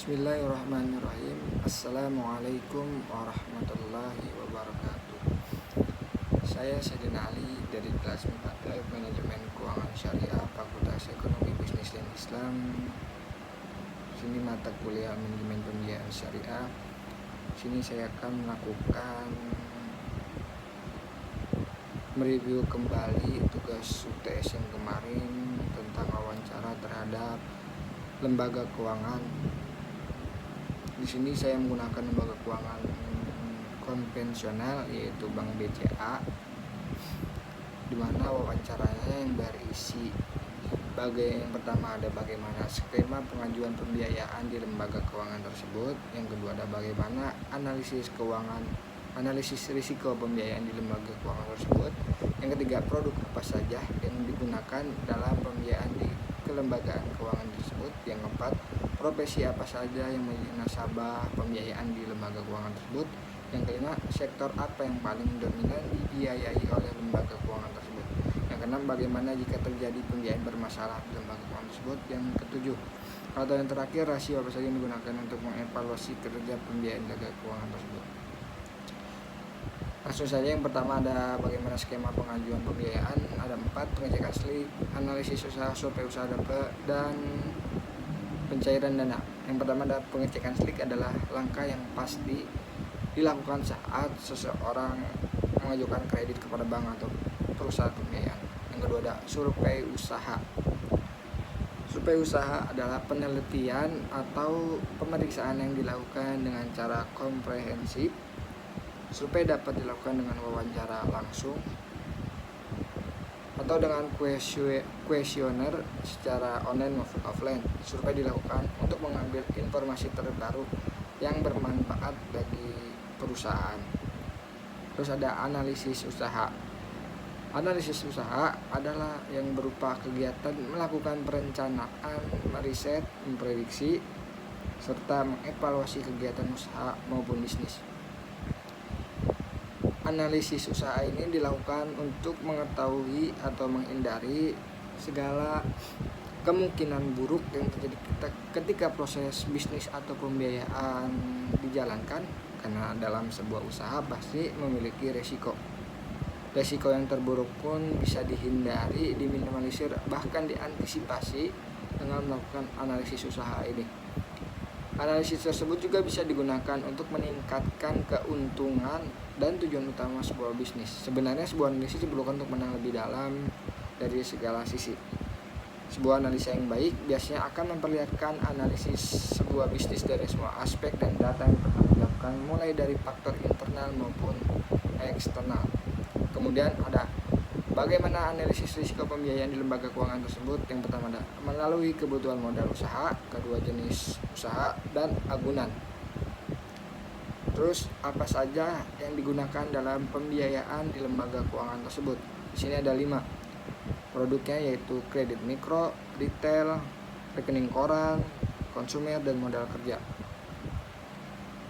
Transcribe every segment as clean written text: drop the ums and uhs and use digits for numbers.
Bismillahirrahmanirrahim. Assalamualaikum warahmatullahi wabarakatuh. Saya Sayyidina Ali dari kelas 4F Manajemen Keuangan Syariah Fakultas Ekonomi Bisnis dan Islam. Sini mata kuliah Manajemen Pembiayaan Syariah. Sini saya akan melakukan mereview kembali tugas UTS yang kemarin tentang wawancara terhadap lembaga keuangan. Di sini saya menggunakan lembaga keuangan konvensional yaitu Bank BCA, di mana wawancaranya yang berisi yang pertama ada bagaimana skema pengajuan pembiayaan di lembaga keuangan tersebut, yang kedua ada bagaimana analisis risiko pembiayaan di lembaga keuangan tersebut, yang ketiga produk apa saja yang digunakan dalam pembiayaan di kelembagaan keuangan tersebut, yang keempat profesi apa saja yang menjadi nasabah pembiayaan di lembaga keuangan tersebut, yang kelima sektor apa yang paling dominan dibiayai oleh lembaga keuangan tersebut, yang keenam bagaimana jika terjadi pembiayaan bermasalah di lembaga keuangan tersebut, yang ketujuh atau yang terakhir rasio apa saja yang digunakan untuk mengevaluasi kerja pembiayaan lembaga keuangan tersebut. Langsung saja, yang pertama ada bagaimana skema pengajuan pembiayaan, ada 4, pengecekan SLIK, analisis usaha, survei usaha dan pencairan dana. Yang pertama ada pengecekan SLIK, adalah langkah yang pasti dilakukan saat seseorang mengajukan kredit kepada bank atau perusahaan pembiayaan. Yang kedua ada survei usaha. Survei usaha adalah penelitian atau pemeriksaan yang dilakukan dengan cara komprehensif. Survei dapat dilakukan dengan wawancara langsung atau dengan kuesioner secara online maupun offline. Survei dilakukan untuk mengambil informasi terbaru yang bermanfaat bagi perusahaan. Terus ada analisis usaha. Analisis usaha adalah yang berupa kegiatan melakukan perencanaan, meriset, memprediksi, serta mengevaluasi kegiatan usaha maupun bisnis. Analisis usaha ini dilakukan untuk mengetahui atau menghindari segala kemungkinan buruk yang terjadi ketika proses bisnis atau pembiayaan dijalankan, karena dalam sebuah usaha pasti memiliki resiko. Resiko yang terburuk pun bisa dihindari, diminimalisir, bahkan diantisipasi dengan melakukan analisis usaha ini. Analisis tersebut juga bisa digunakan untuk meningkatkan keuntungan dan tujuan utama sebuah bisnis. Sebenarnya sebuah analisis diperlukan untuk menang lebih dalam dari segala sisi. Sebuah analisa yang baik biasanya akan memperlihatkan analisis sebuah bisnis dari semua aspek dan data yang pernah dilakukan, mulai dari faktor internal maupun eksternal. Kemudian ada bagaimana analisis risiko pembiayaan di lembaga keuangan tersebut. Yang pertama ada melalui kebutuhan modal usaha, kedua jenis usaha, dan agunan. Terus apa saja yang digunakan dalam pembiayaan di lembaga keuangan tersebut. Di sini ada 5 produknya, yaitu kredit mikro, retail, rekening koran, konsumer, dan modal kerja.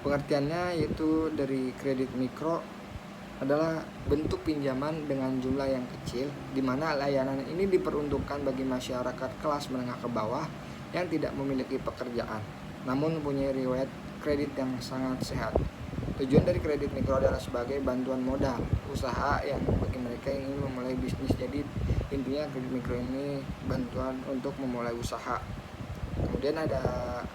Pengertiannya yaitu dari kredit mikro adalah bentuk pinjaman dengan jumlah yang kecil, di mana layanan ini diperuntukkan bagi masyarakat kelas menengah ke bawah yang tidak memiliki pekerjaan, namun mempunyai riwayat kredit yang sangat sehat. Tujuan dari kredit mikro adalah sebagai bantuan modal usaha yang bagi mereka yang ingin memulai bisnis. Jadi intinya kredit mikro ini bantuan untuk memulai usaha. Kemudian ada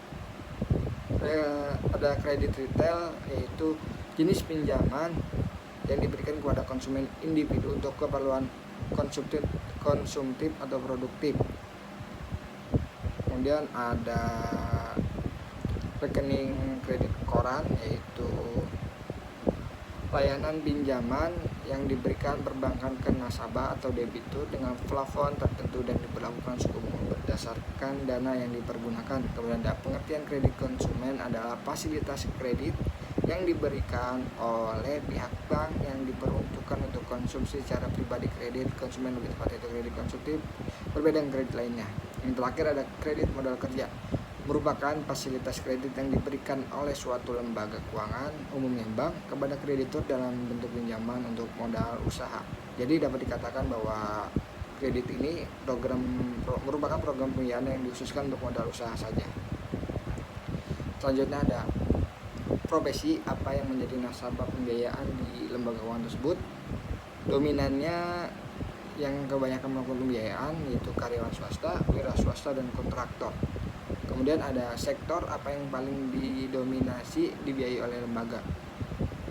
kredit retail, yaitu jenis pinjaman yang diberikan kepada konsumen individu untuk keperluan konsumtif atau produktif. Kemudian ada rekening kredit koran, yaitu layanan pinjaman yang diberikan perbankan ke nasabah atau debitur dengan plafon tertentu dan diberlakukan suku bunga berdasarkan dana yang dipergunakan. Kemudian ada pengertian kredit konsumen adalah fasilitas kredit yang diberikan oleh pihak bank yang diperuntukkan untuk konsumsi secara pribadi. Kredit konsumen lebih tepat itu kredit konsumtif, berbeda dengan kredit lainnya. Yang terakhir ada kredit modal kerja, merupakan fasilitas kredit yang diberikan oleh suatu lembaga keuangan, umumnya bank, kepada kreditur dalam bentuk pinjaman untuk modal usaha. Jadi dapat dikatakan bahwa kredit ini merupakan program pembiayaan yang dikhususkan untuk modal usaha saja. Selanjutnya ada profesi apa yang menjadi nasabah pembiayaan di lembaga keuangan tersebut. Dominannya yang kebanyakan melakukan pembiayaan yaitu karyawan swasta, wira swasta, dan kontraktor. Kemudian ada sektor apa yang paling didominasi dibiayai oleh lembaga.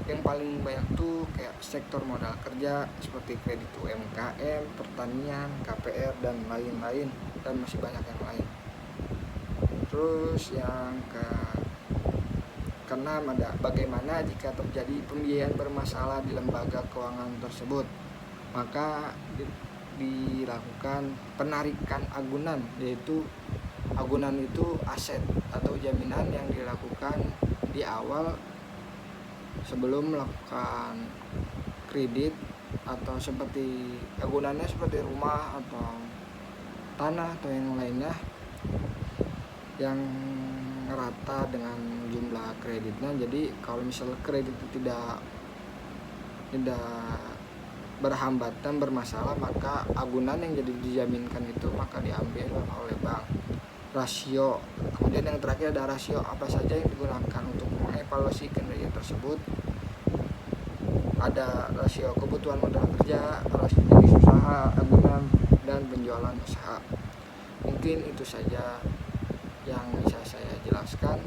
Yang paling banyak tuh kayak sektor modal kerja seperti kredit UMKM, pertanian, KPR, dan lain-lain, dan masih banyak yang lain. Terus yang keenam ada bagaimana jika terjadi pembiayaan bermasalah di lembaga keuangan tersebut. Maka dilakukan penarikan agunan, yaitu agunan itu aset atau jaminan yang dilakukan di awal sebelum melakukan kredit, atau seperti agunannya seperti rumah atau tanah atau yang lainnya yang rata dengan jumlah kreditnya. Jadi kalau misalnya kredit itu tidak berhambatan, bermasalah, maka agunan yang jadi dijaminkan itu maka diambil oleh bank. Rasio, kemudian yang terakhir ada rasio apa saja yang digunakan untuk mengevaluasi kinerja tersebut. Ada rasio kebutuhan modal kerja, rasio jenis usaha, agunan, dan penjualan usaha. Mungkin itu saja yang bisa saya jelaskan.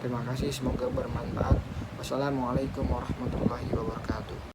Terima kasih, semoga bermanfaat. Wassalamualaikum warahmatullahi wabarakatuh.